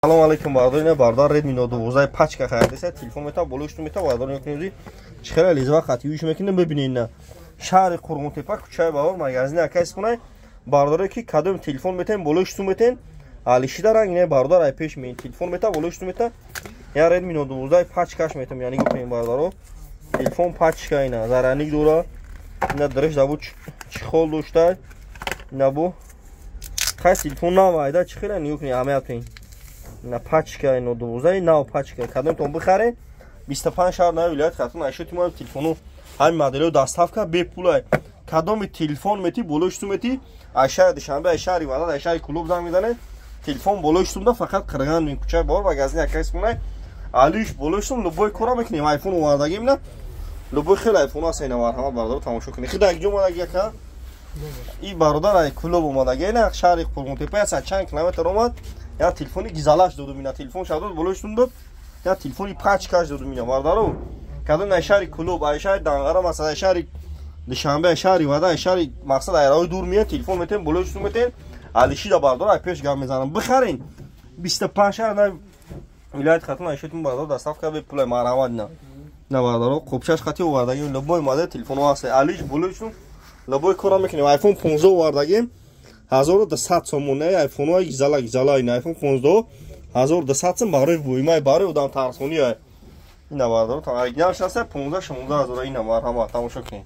Салом алейкум бардорина бардар Redmi Note 12 пачка харидасе телефон мета болушту мета бардорин кунузи чхера лизва хатиюш мекинем бибинин на шаҳри Қурғунтепа кучаи бавор магазини акайс кунай бардоре ки кадом телефон метен болушту метен алишида ранг не бардар ай пеш мен телефон мета болушту мета я Redmi Note 12 пачкаш метам яни гупен бардаро телефон пачка ина зараник дура ина дреш дабу чхол доштай набу хай телефон навайда чхера ниюкни амятин на пачка ino 12 нав пачка кадомтон бихарен 25 шаҳр на вилоят хатун айшоти мо телефону ҳамин модело доставка бепулай кадоми телефон мети болошту мети айшаҳр душанбе айшаҳри валад айшаҳри клуб занг мезане телефон болоштумда фақат қирган мин кучаи бор магазини акайс кунай алиш болоштум любой кора мекунем айфон овардагим на любой хел айфон аст ина марҳамат бардар тамошо кунем хида як ҷо омадаги яка и бародар ай клуб омадаги на шаҳри Қурғунтепа аса чанд километр омад я телефони гизалаш додум ина телефон шадод болоштум дод я телефони пачкаш додум ина бардаро кадом айшаҳри клуб айшаҳри данғара масала айшаҳри душанбе айшаҳри вада айшаҳри мақсад айраҳои дур миёд телефон метем болоштум метем алишида бардор ай пеш гап мезанам бихарен 25 шаҳр на вилоят хатун айшотум бардор доставка бепулай марҳамат на бардаро қопчаш хати овардагим любой модель телефон аст алиш болоштум любой кора мекунем айфон 15 овардагим 1200 сомон айфонҳои гизала ин айфон 15 1200 сом барои буймай барои одам тарсонӣ ина бардаро та агнаш аст 15 16 ҳазор ина марҳамат тамошо кунед.